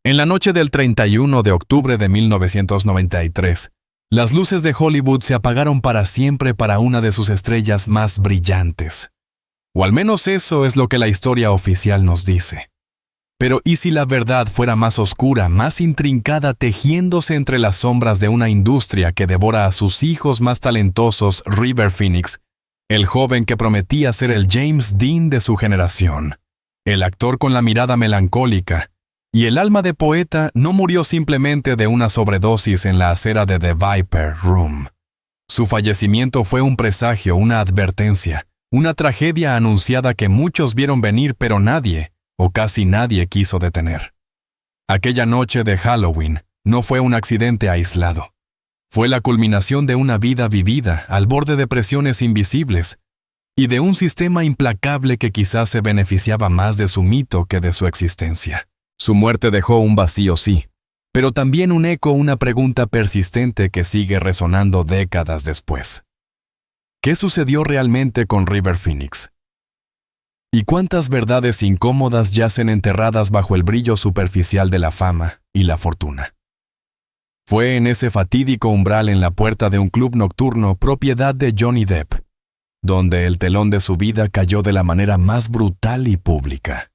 En la noche del 31 de octubre de 1993, las luces de Hollywood se apagaron para siempre para una de sus estrellas más brillantes. O al menos eso es lo que la historia oficial nos dice. Pero ¿y si la verdad fuera más oscura, más intrincada, tejiéndose entre las sombras de una industria que devora a sus hijos más talentosos, River Phoenix, el joven que prometía ser el James Dean de su generación? El actor con la mirada melancólica y el alma de poeta no murió simplemente de una sobredosis en la acera de The Viper Room. Su fallecimiento fue un presagio, una advertencia, una tragedia anunciada que muchos vieron venir, pero nadie, o casi nadie, quiso detener. Aquella noche de Halloween no fue un accidente aislado. Fue la culminación de una vida vivida al borde de presiones invisibles y de un sistema implacable que quizás se beneficiaba más de su mito que de su existencia. Su muerte dejó un vacío, sí, pero también un eco, una pregunta persistente que sigue resonando décadas después. ¿Qué sucedió realmente con River Phoenix? ¿Y cuántas verdades incómodas yacen enterradas bajo el brillo superficial de la fama y la fortuna? Fue en ese fatídico umbral en la puerta de un club nocturno propiedad de Johnny Depp, donde el telón de su vida cayó de la manera más brutal y pública.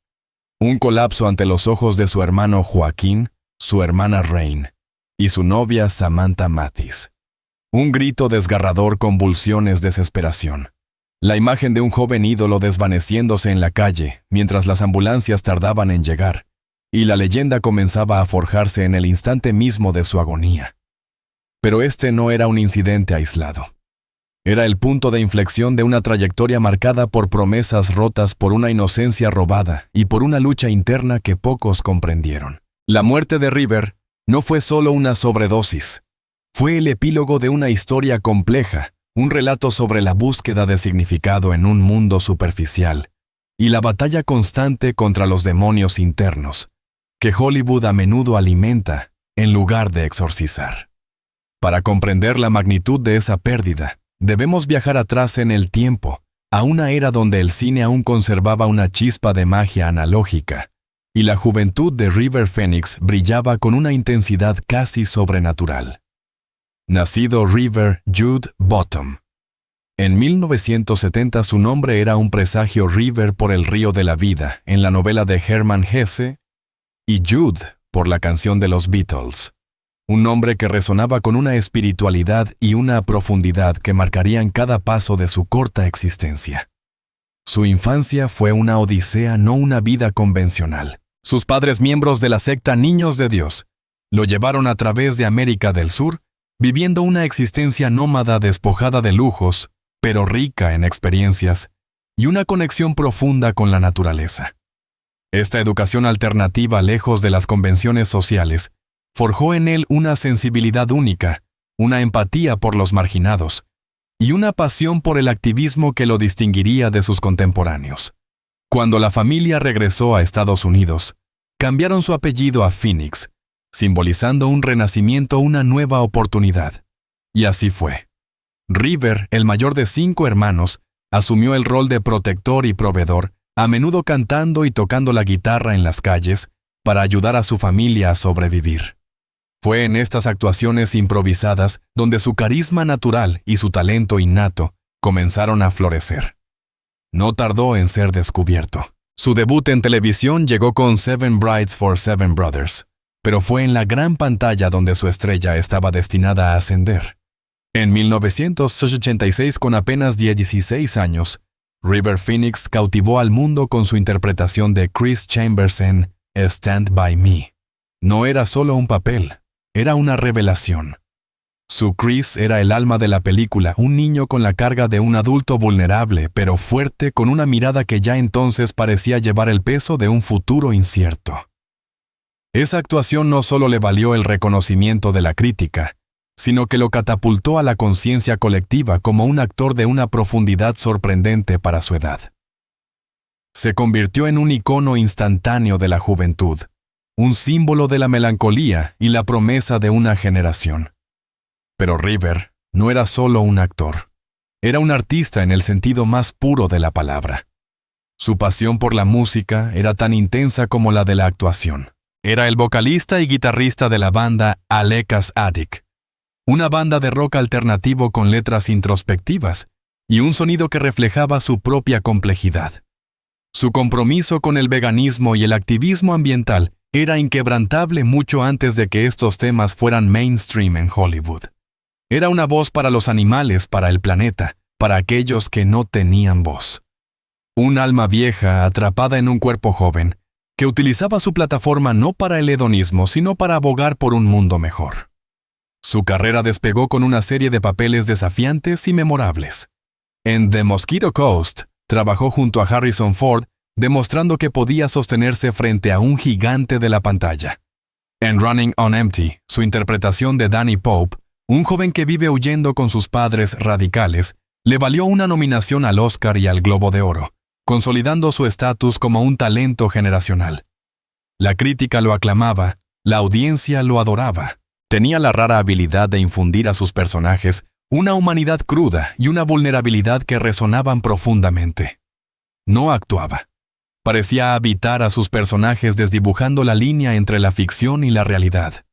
Un colapso ante los ojos de su hermano Joaquín, su hermana Rain y su novia Samantha Mathis. Un grito desgarrador, convulsiones, desesperación. La imagen de un joven ídolo desvaneciéndose en la calle mientras las ambulancias tardaban en llegar, y la leyenda comenzaba a forjarse en el instante mismo de su agonía. Pero este no era un incidente aislado. Era el punto de inflexión de una trayectoria marcada por promesas rotas, por una inocencia robada y por una lucha interna que pocos comprendieron. La muerte de River no fue solo una sobredosis. Fue el epílogo de una historia compleja, un relato sobre la búsqueda de significado en un mundo superficial y la batalla constante contra los demonios internos, que Hollywood a menudo alimenta en lugar de exorcizar. Para comprender la magnitud de esa pérdida, debemos viajar atrás en el tiempo, a una era donde el cine aún conservaba una chispa de magia analógica, y la juventud de River Phoenix brillaba con una intensidad casi sobrenatural. Nacido River Jude Bottom. En 1970 su nombre era un presagio River por el río de la vida, en la novela de Hermann Hesse, y Jude por la canción de los Beatles. Un nombre que resonaba con una espiritualidad y una profundidad que marcarían cada paso de su corta existencia. Su infancia fue una odisea, no una vida convencional. Sus padres, miembros de la secta Niños de Dios, lo llevaron a través de América del Sur, viviendo una existencia nómada despojada de lujos, pero rica en experiencias y una conexión profunda con la naturaleza. Esta educación alternativa, lejos de las convenciones sociales, forjó en él una sensibilidad única, una empatía por los marginados y una pasión por el activismo que lo distinguiría de sus contemporáneos. Cuando la familia regresó a Estados Unidos, cambiaron su apellido a Phoenix, simbolizando un renacimiento, una nueva oportunidad. Y así fue. River, el mayor de 5 hermanos, asumió el rol de protector y proveedor, a menudo cantando y tocando la guitarra en las calles para ayudar a su familia a sobrevivir. Fue en estas actuaciones improvisadas donde su carisma natural y su talento innato comenzaron a florecer. No tardó en ser descubierto. Su debut en televisión llegó con Seven Brides for Seven Brothers, pero fue en la gran pantalla donde su estrella estaba destinada a ascender. En 1986, con apenas 16 años, River Phoenix cautivó al mundo con su interpretación de Chris Chambers en Stand By Me. No era solo un papel, era una revelación. Su Chris era el alma de la película, un niño con la carga de un adulto vulnerable, pero fuerte, con una mirada que ya entonces parecía llevar el peso de un futuro incierto. Esa actuación no solo le valió el reconocimiento de la crítica, sino que lo catapultó a la conciencia colectiva como un actor de una profundidad sorprendente para su edad. Se convirtió en un icono instantáneo de la juventud, un símbolo de la melancolía y la promesa de una generación. Pero River no era solo un actor, era un artista en el sentido más puro de la palabra. Su pasión por la música era tan intensa como la de la actuación. era el vocalista y guitarrista de la banda Alekas Attic, una banda de rock alternativo con letras introspectivas y un sonido que reflejaba su propia complejidad. Su compromiso con el veganismo y el activismo ambiental era inquebrantable mucho antes de que estos temas fueran mainstream en Hollywood. Era una voz para los animales, para el planeta, para aquellos que no tenían voz. Un alma vieja atrapada en un cuerpo joven, que utilizaba su plataforma no para el hedonismo, sino para abogar por un mundo mejor. Su carrera despegó con una serie de papeles desafiantes y memorables. En The Mosquito Coast, trabajó junto a Harrison Ford, demostrando que podía sostenerse frente a un gigante de la pantalla. En Running on Empty, su interpretación de Danny Pope, un joven que vive huyendo con sus padres radicales, le valió una nominación al Oscar y al Globo de Oro, consolidando su estatus como un talento generacional. La crítica lo aclamaba, la audiencia lo adoraba. Tenía la rara habilidad de infundir a sus personajes una humanidad cruda y una vulnerabilidad que resonaban profundamente. No actuaba. Parecía habitar a sus personajes desdibujando la línea entre la ficción y la realidad.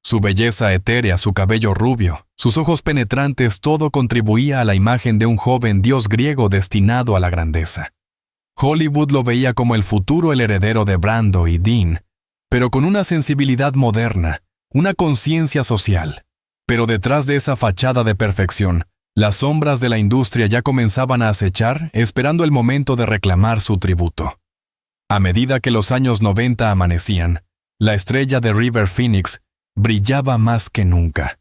Su belleza etérea, su cabello rubio, sus ojos penetrantes, todo contribuía a la imagen de un joven dios griego destinado a la grandeza. Hollywood lo veía como el futuro el heredero de Brando y Dean, pero con una sensibilidad moderna, una conciencia social. Pero detrás de esa fachada de perfección, las sombras de la industria ya comenzaban a acechar, esperando el momento de reclamar su tributo. A medida que los años 90 amanecían, la estrella de River Phoenix brillaba más que nunca.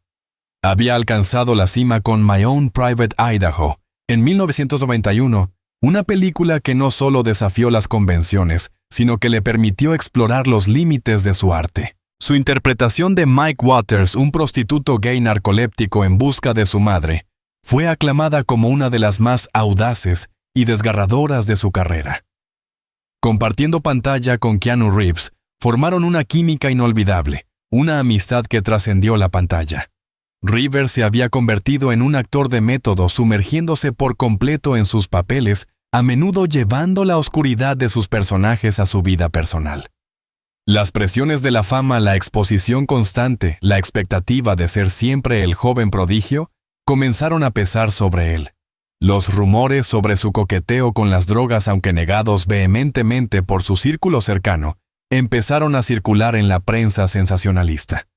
Había alcanzado la cima con My Own Private Idaho, en 1991, una película que no solo desafió las convenciones, sino que le permitió explorar los límites de su arte. Su interpretación de Mike Waters, un prostituto gay narcoléptico en busca de su madre, fue aclamada como una de las más audaces y desgarradoras de su carrera. Compartiendo pantalla con Keanu Reeves, formaron una química inolvidable, una amistad que trascendió la pantalla. River se había convertido en un actor de método, sumergiéndose por completo en sus papeles, a menudo llevando la oscuridad de sus personajes a su vida personal. Las presiones de la fama, la exposición constante, la expectativa de ser siempre el joven prodigio, comenzaron a pesar sobre él. Los rumores sobre su coqueteo con las drogas, aunque negados vehementemente por su círculo cercano, empezaron a circular en la prensa sensacionalista.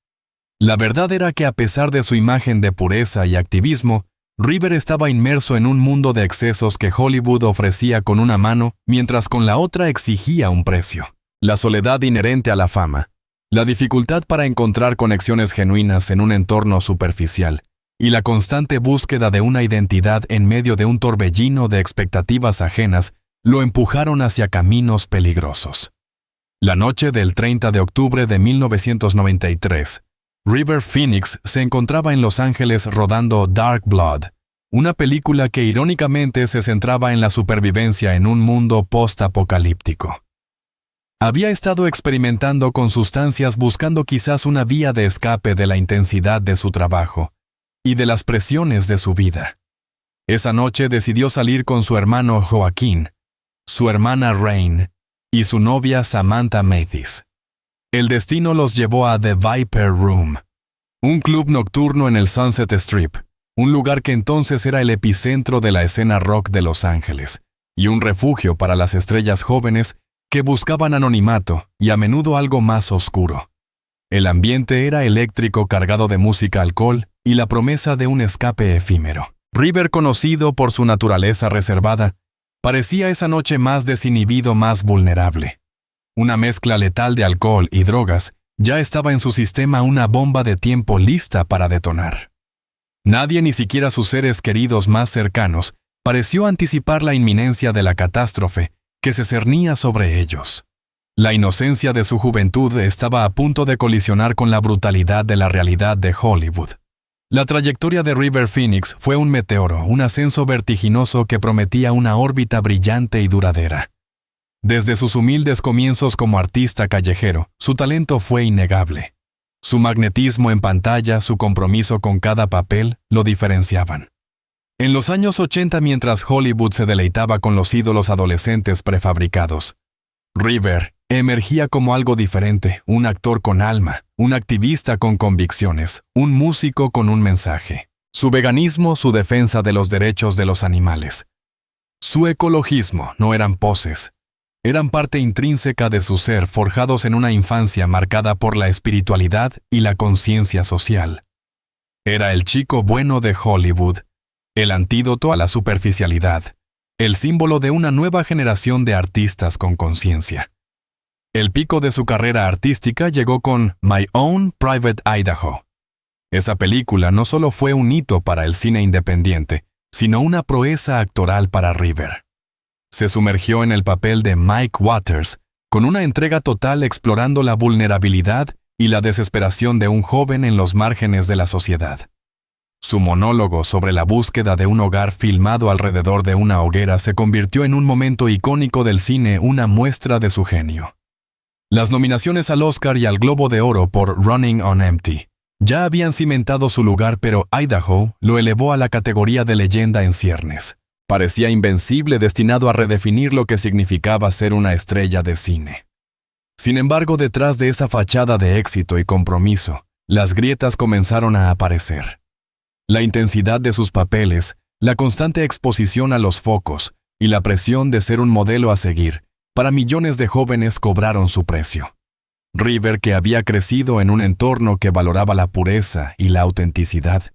La verdad era que a pesar de su imagen de pureza y activismo, River estaba inmerso en un mundo de excesos que Hollywood ofrecía con una mano, mientras con la otra exigía un precio. La soledad inherente a la fama, la dificultad para encontrar conexiones genuinas en un entorno superficial, y la constante búsqueda de una identidad en medio de un torbellino de expectativas ajenas lo empujaron hacia caminos peligrosos. La noche del 30 de octubre de 1993, River Phoenix se encontraba en Los Ángeles rodando Dark Blood, una película que irónicamente se centraba en la supervivencia en un mundo post-apocalíptico. Había estado experimentando con sustancias buscando quizás una vía de escape de la intensidad de su trabajo y de las presiones de su vida. Esa noche decidió salir con su hermano Joaquín, su hermana Rain y su novia Samantha Mathis. El destino los llevó a The Viper Room, un club nocturno en el Sunset Strip, un lugar que entonces era el epicentro de la escena rock de Los Ángeles y un refugio para las estrellas jóvenes que buscaban anonimato y a menudo algo más oscuro. El ambiente era eléctrico, cargado de música, alcohol y la promesa de un escape efímero. River, conocido por su naturaleza reservada, parecía esa noche más desinhibido, más vulnerable. Una mezcla letal de alcohol y drogas ya estaba en su sistema, una bomba de tiempo lista para detonar. Nadie, ni siquiera sus seres queridos más cercanos, pareció anticipar la inminencia de la catástrofe que se cernía sobre ellos. La inocencia de su juventud estaba a punto de colisionar con la brutalidad de la realidad de Hollywood. La trayectoria de River Phoenix fue un meteoro, un ascenso vertiginoso que prometía una órbita brillante y duradera. Desde sus humildes comienzos como artista callejero, su talento fue innegable. Su magnetismo en pantalla, su compromiso con cada papel, lo diferenciaban. En los años 80, mientras Hollywood se deleitaba con los ídolos adolescentes prefabricados, River, Emergía como algo diferente, un actor con alma, un activista con convicciones, un músico con un mensaje. Su veganismo, su defensa de los derechos de los animales. Su ecologismo no eran poses, eran parte intrínseca de su ser, forjados en una infancia marcada por la espiritualidad y la conciencia social. Era el chico bueno de Hollywood, el antídoto a la superficialidad, el símbolo de una nueva generación de artistas con conciencia. El pico de su carrera artística llegó con My Own Private Idaho. Esa película no solo fue un hito para el cine independiente, sino una proeza actoral para River. Se sumergió en el papel de Mike Waters, con una entrega total explorando la vulnerabilidad y la desesperación de un joven en los márgenes de la sociedad. Su monólogo sobre la búsqueda de un hogar filmado alrededor de una hoguera se convirtió en un momento icónico del cine, una muestra de su genio. Las nominaciones al Oscar y al Globo de Oro por Running on Empty ya habían cimentado su lugar, pero Idaho lo elevó a la categoría de leyenda en ciernes. Parecía invencible, destinado a redefinir lo que significaba ser una estrella de cine. Sin embargo, detrás de esa fachada de éxito y compromiso, las grietas comenzaron a aparecer. La intensidad de sus papeles, la constante exposición a los focos y la presión de ser un modelo a seguir, para millones de jóvenes cobraron su precio. River, que había crecido en un entorno que valoraba la pureza y la autenticidad,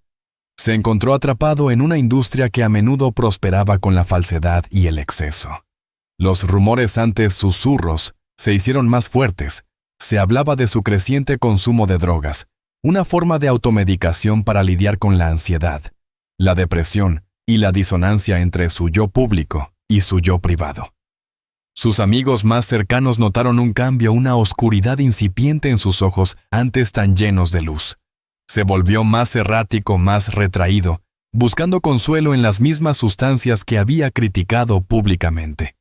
se encontró atrapado en una industria que a menudo prosperaba con la falsedad y el exceso. Los rumores, antes susurros, se hicieron más fuertes. Se hablaba de su creciente consumo de drogas, una forma de automedicación para lidiar con la ansiedad, la depresión y la disonancia entre su yo público y su yo privado. Sus amigos más cercanos notaron un cambio, una oscuridad incipiente en sus ojos antes tan llenos de luz. Se volvió más errático, más retraído, buscando consuelo en las mismas sustancias que había criticado públicamente.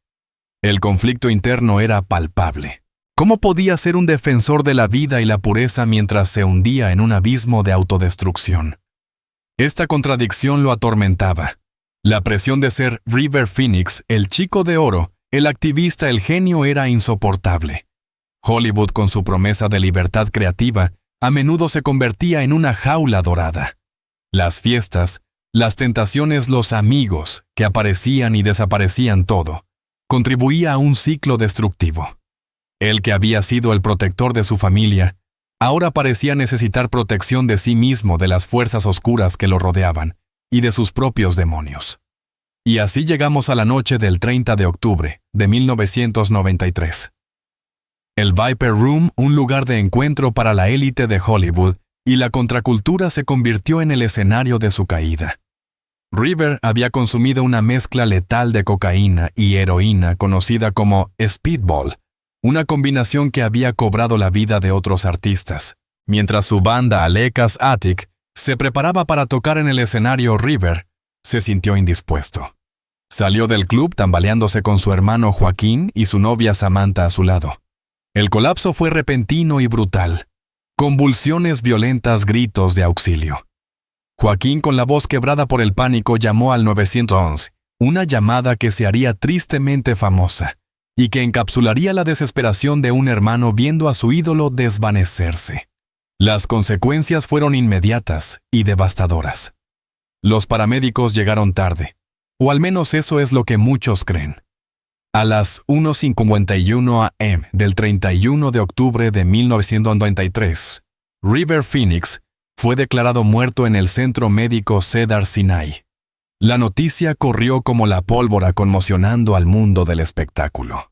El conflicto interno era palpable. ¿Cómo podía ser un defensor de la vida y la pureza mientras se hundía en un abismo de autodestrucción? Esta contradicción lo atormentaba. La presión de ser River Phoenix, el chico de oro, el activista, el genio, era insoportable. Hollywood, con su promesa de libertad creativa, a menudo se convertía en una jaula dorada. Las fiestas, las tentaciones, los amigos, que aparecían y desaparecían todo, contribuía a un ciclo destructivo. Él, que había sido el protector de su familia, ahora parecía necesitar protección de sí mismo, de las fuerzas oscuras que lo rodeaban y de sus propios demonios. Y así llegamos a la noche del 30 de octubre de 1993. El Viper Room, un lugar de encuentro para la élite de Hollywood, y la contracultura se convirtió en el escenario de su caída. River había consumido una mezcla letal de cocaína y heroína conocida como Speedball, una combinación que había cobrado la vida de otros artistas. Mientras su banda Alekas Attic se preparaba para tocar en el escenario, River se sintió indispuesto. Salió del club tambaleándose con su hermano Joaquín y su novia Samantha a su lado. El colapso fue repentino y brutal. Convulsiones violentas, gritos de auxilio. Joaquín, con la voz quebrada por el pánico, llamó al 911, una llamada que se haría tristemente famosa y que encapsularía la desesperación de un hermano viendo a su ídolo desvanecerse. Las consecuencias fueron inmediatas y devastadoras. Los paramédicos llegaron tarde, o al menos eso es lo que muchos creen. A las 1:51 a.m. del 31 de octubre de 1993, River Phoenix fue declarado muerto en el centro médico Cedars-Sinai. La noticia corrió como la pólvora, conmocionando al mundo del espectáculo.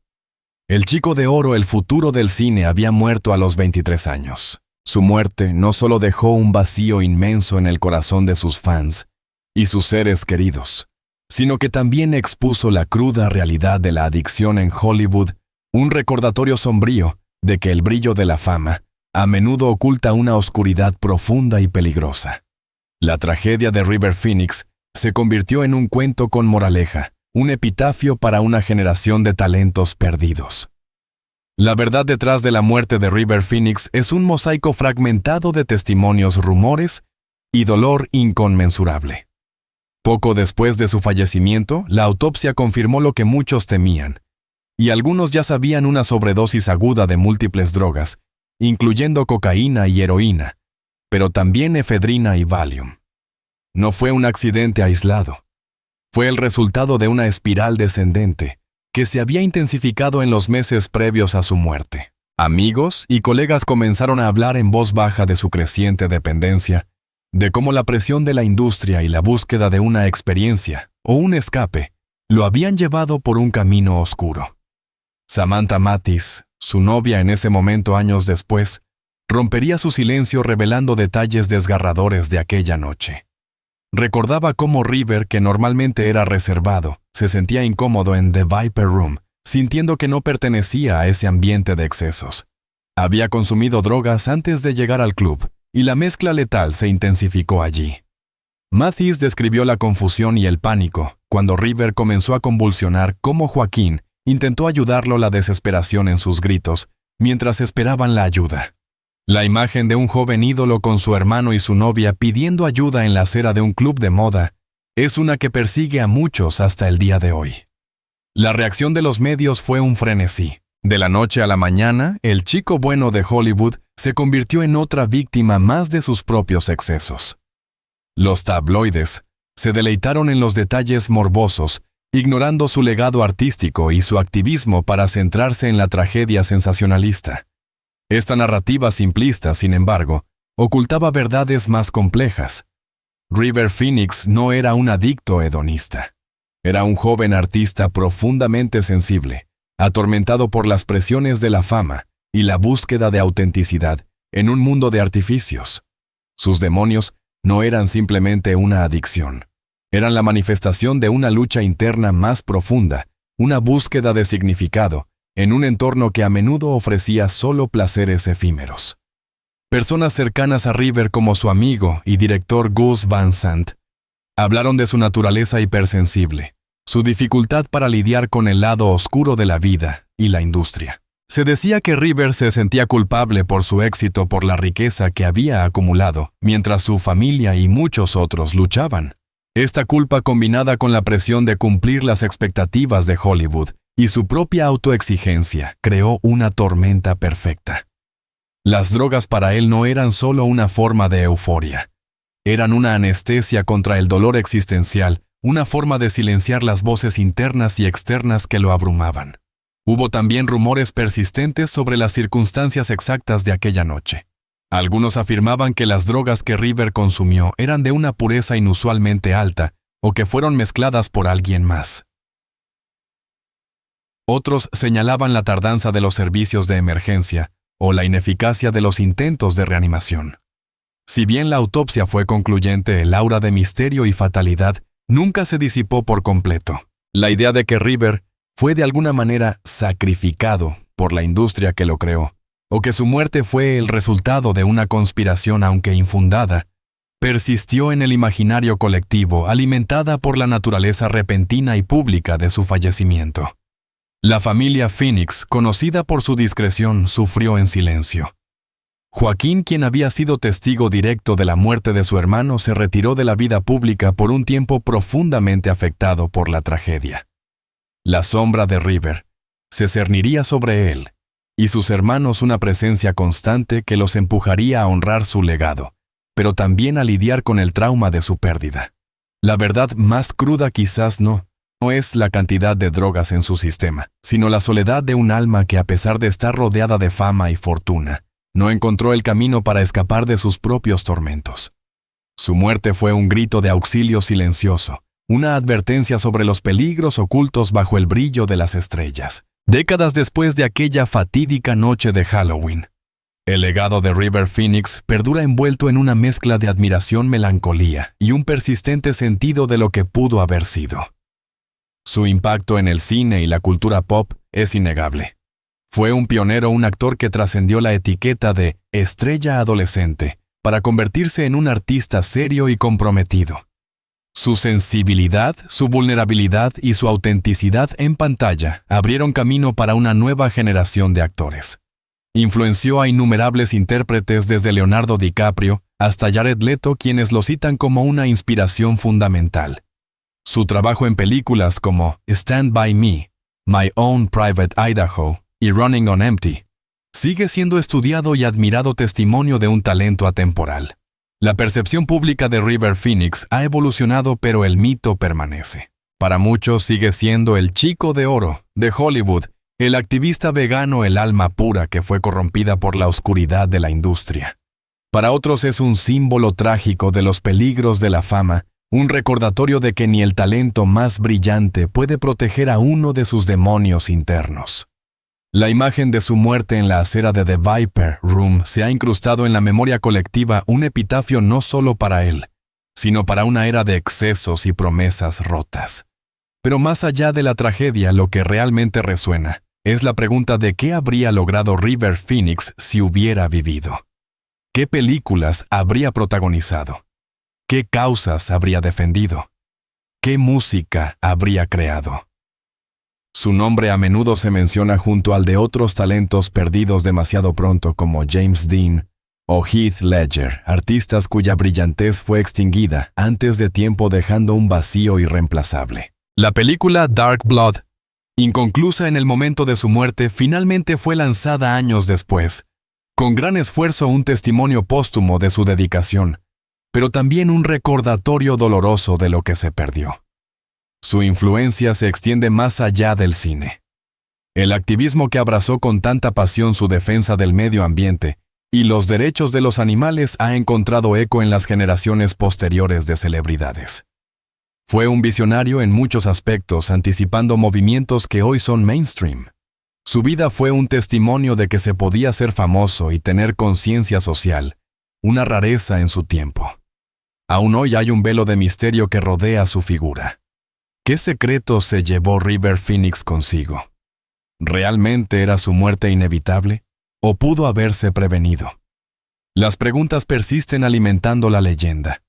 El chico de oro, el futuro del cine, había muerto a los 23 años. Su muerte no solo dejó un vacío inmenso en el corazón de sus fans y sus seres queridos, sino que también expuso la cruda realidad de la adicción en Hollywood, un recordatorio sombrío de que el brillo de la fama a menudo oculta una oscuridad profunda y peligrosa. La tragedia de River Phoenix se convirtió en un cuento con moraleja, un epitafio para una generación de talentos perdidos. La verdad detrás de la muerte de River Phoenix es un mosaico fragmentado de testimonios, rumores y dolor inconmensurable. Poco después de su fallecimiento, la autopsia confirmó lo que muchos temían, y algunos ya sabían una sobredosis aguda de múltiples drogas, incluyendo cocaína y heroína, pero también efedrina y Valium. No fue un accidente aislado. Fue el resultado de una espiral descendente que se había intensificado en los meses previos a su muerte. Amigos y colegas comenzaron a hablar en voz baja de su creciente dependencia, de cómo la presión de la industria y la búsqueda de una experiencia o un escape lo habían llevado por un camino oscuro. Samantha Mathis, su novia en ese momento años después, rompería su silencio revelando detalles desgarradores de aquella noche. Recordaba cómo River, que normalmente era reservado, se sentía incómodo en The Viper Room, sintiendo que no pertenecía a ese ambiente de excesos. Había consumido drogas antes de llegar al club, y la mezcla letal se intensificó allí. Mathis describió la confusión y el pánico cuando River comenzó a convulsionar, cómo Joaquín intentó ayudarlo, la desesperación en sus gritos, mientras esperaban la ayuda. La imagen de un joven ídolo con su hermano y su novia pidiendo ayuda en la acera de un club de moda es una que persigue a muchos hasta el día de hoy. La reacción de los medios fue un frenesí. De la noche a la mañana, el chico bueno de Hollywood se convirtió en otra víctima más de sus propios excesos. Los tabloides se deleitaron en los detalles morbosos, ignorando su legado artístico y su activismo para centrarse en la tragedia sensacionalista. Esta narrativa simplista, sin embargo, ocultaba verdades más complejas. River Phoenix no era un adicto hedonista. Era un joven artista profundamente sensible, atormentado por las presiones de la fama y la búsqueda de autenticidad en un mundo de artificios. Sus demonios no eran simplemente una adicción. Eran la manifestación de una lucha interna más profunda, una búsqueda de significado, en un entorno que a menudo ofrecía solo placeres efímeros. Personas cercanas a River como su amigo y director Gus Van Sant hablaron de su naturaleza hipersensible, su dificultad para lidiar con el lado oscuro de la vida y la industria. Se decía que River se sentía culpable por su éxito, por la riqueza que había acumulado, mientras su familia y muchos otros luchaban. Esta culpa, combinada con la presión de cumplir las expectativas de Hollywood y su propia autoexigencia, creó una tormenta perfecta. Las drogas para él no eran solo una forma de euforia. Eran una anestesia contra el dolor existencial, una forma de silenciar las voces internas y externas que lo abrumaban. Hubo también rumores persistentes sobre las circunstancias exactas de aquella noche. Algunos afirmaban que las drogas que River consumió eran de una pureza inusualmente alta o que fueron mezcladas por alguien más. Otros señalaban la tardanza de los servicios de emergencia o la ineficacia de los intentos de reanimación. Si bien la autopsia fue concluyente, el aura de misterio y fatalidad nunca se disipó por completo. La idea de que River fue de alguna manera sacrificado por la industria que lo creó, o que su muerte fue el resultado de una conspiración aunque infundada, persistió en el imaginario colectivo, alimentada por la naturaleza repentina y pública de su fallecimiento. La familia Phoenix, conocida por su discreción, sufrió en silencio. Joaquín, quien había sido testigo directo de la muerte de su hermano, se retiró de la vida pública por un tiempo profundamente afectado por la tragedia. La sombra de River se cerniría sobre él, y sus hermanos una presencia constante que los empujaría a honrar su legado, pero también a lidiar con el trauma de su pérdida. La verdad más cruda quizás no es la cantidad de drogas en su sistema, sino la soledad de un alma que, a pesar de estar rodeada de fama y fortuna, no encontró el camino para escapar de sus propios tormentos. Su muerte fue un grito de auxilio silencioso, una advertencia sobre los peligros ocultos bajo el brillo de las estrellas. Décadas después de aquella fatídica noche de Halloween, el legado de River Phoenix perdura envuelto en una mezcla de admiración, melancolía y un persistente sentido de lo que pudo haber sido. Su impacto en el cine y la cultura pop es innegable. Fue un pionero, un actor que trascendió la etiqueta de estrella adolescente para convertirse en un artista serio y comprometido. Su sensibilidad, su vulnerabilidad y su autenticidad en pantalla abrieron camino para una nueva generación de actores. Influenció a innumerables intérpretes desde Leonardo DiCaprio hasta Jared Leto, quienes lo citan como una inspiración fundamental. Su trabajo en películas como Stand By Me, My Own Private Idaho y Running on Empty, sigue siendo estudiado y admirado testimonio de un talento atemporal. La percepción pública de River Phoenix ha evolucionado, pero el mito permanece. Para muchos sigue siendo el chico de oro de Hollywood, el activista vegano, el alma pura que fue corrompida por la oscuridad de la industria. Para otros es un símbolo trágico de los peligros de la fama, un recordatorio de que ni el talento más brillante puede proteger a uno de sus demonios internos. La imagen de su muerte en la acera de The Viper Room se ha incrustado en la memoria colectiva, un epitafio no solo para él, sino para una era de excesos y promesas rotas. Pero más allá de la tragedia, lo que realmente resuena es la pregunta de qué habría logrado River Phoenix si hubiera vivido. ¿Qué películas habría protagonizado? ¿Qué causas habría defendido? ¿Qué música habría creado? Su nombre a menudo se menciona junto al de otros talentos perdidos demasiado pronto como James Dean o Heath Ledger, artistas cuya brillantez fue extinguida antes de tiempo, dejando un vacío irreemplazable. La película Dark Blood, inconclusa en el momento de su muerte, finalmente fue lanzada años después, con gran esfuerzo, un testimonio póstumo de su dedicación, pero también un recordatorio doloroso de lo que se perdió. Su influencia se extiende más allá del cine. El activismo que abrazó con tanta pasión su defensa del medio ambiente y los derechos de los animales ha encontrado eco en las generaciones posteriores de celebridades. Fue un visionario en muchos aspectos, anticipando movimientos que hoy son mainstream. Su vida fue un testimonio de que se podía ser famoso y tener conciencia social, una rareza en su tiempo. Aún hoy hay un velo de misterio que rodea su figura. ¿Qué secreto se llevó River Phoenix consigo? ¿Realmente era su muerte inevitable? ¿O pudo haberse prevenido? Las preguntas persisten alimentando la leyenda.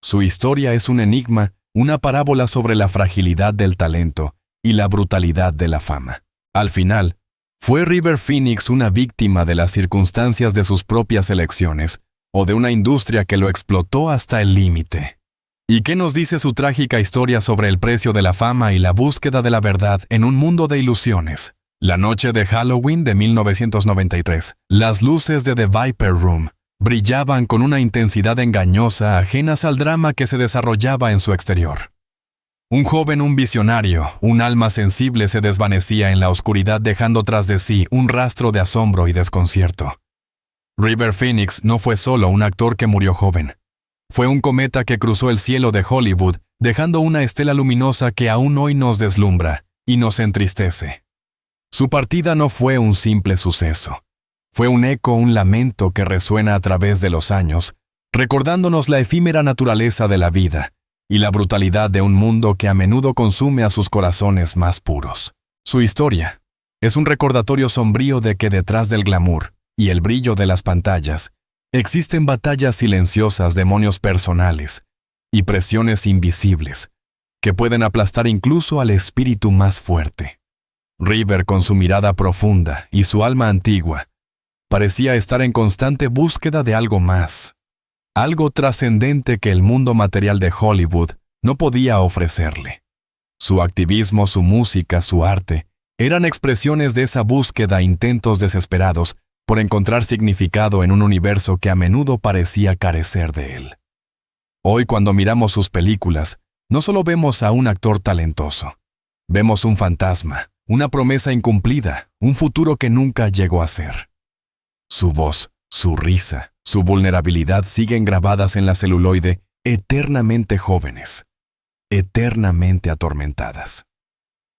Su historia es un enigma, una parábola sobre la fragilidad del talento y la brutalidad de la fama. Al final, ¿fue River Phoenix una víctima de las circunstancias de sus propias elecciones o de una industria que lo explotó hasta el límite? ¿Y qué nos dice su trágica historia sobre el precio de la fama y la búsqueda de la verdad en un mundo de ilusiones? La noche de Halloween de 1993, las luces de The Viper Room brillaban con una intensidad engañosa ajenas al drama que se desarrollaba en su exterior. Un joven, un visionario, un alma sensible se desvanecía en la oscuridad, dejando tras de sí un rastro de asombro y desconcierto. River Phoenix no fue solo un actor que murió joven. Fue un cometa que cruzó el cielo de Hollywood, dejando una estela luminosa que aún hoy nos deslumbra y nos entristece. Su partida no fue un simple suceso. Fue un eco, un lamento que resuena a través de los años, recordándonos la efímera naturaleza de la vida y la brutalidad de un mundo que a menudo consume a sus corazones más puros. Su historia es un recordatorio sombrío de que detrás del glamour y el brillo de las pantallas existen batallas silenciosas, demonios personales y presiones invisibles que pueden aplastar incluso al espíritu más fuerte. River, con su mirada profunda y su alma antigua, parecía estar en constante búsqueda de algo más, algo trascendente que el mundo material de Hollywood no podía ofrecerle. Su activismo, su música, su arte, eran expresiones de esa búsqueda, intentos desesperados por encontrar significado en un universo que a menudo parecía carecer de él. Hoy, cuando miramos sus películas, no solo vemos a un actor talentoso, vemos un fantasma, una promesa incumplida, un futuro que nunca llegó a ser. Su voz, su risa, su vulnerabilidad siguen grabadas en la celuloide, eternamente jóvenes, eternamente atormentadas.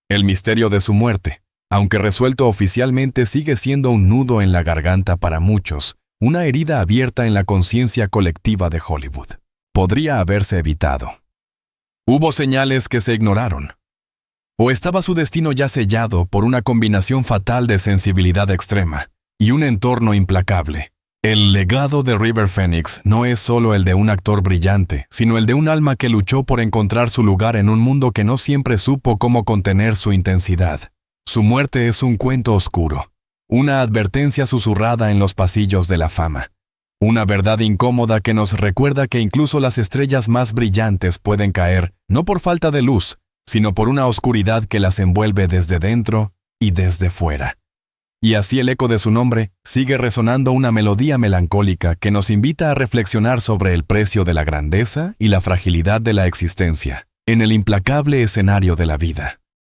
El misterio de su muerte, aunque resuelto oficialmente, sigue siendo un nudo en la garganta para muchos, una herida abierta en la conciencia colectiva de Hollywood. Podría haberse evitado. Hubo señales que se ignoraron. ¿O estaba su destino ya sellado por una combinación fatal de sensibilidad extrema y un entorno implacable? El legado de River Phoenix no es solo el de un actor brillante, sino el de un alma que luchó por encontrar su lugar en un mundo que no siempre supo cómo contener su intensidad. Su muerte es un cuento oscuro, una advertencia susurrada en los pasillos de la fama, una verdad incómoda que nos recuerda que incluso las estrellas más brillantes pueden caer, no por falta de luz, sino por una oscuridad que las envuelve desde dentro y desde fuera. Y así el eco de su nombre sigue resonando una melodía melancólica que nos invita a reflexionar sobre el precio de la grandeza y la fragilidad de la existencia, en el implacable escenario de la vida.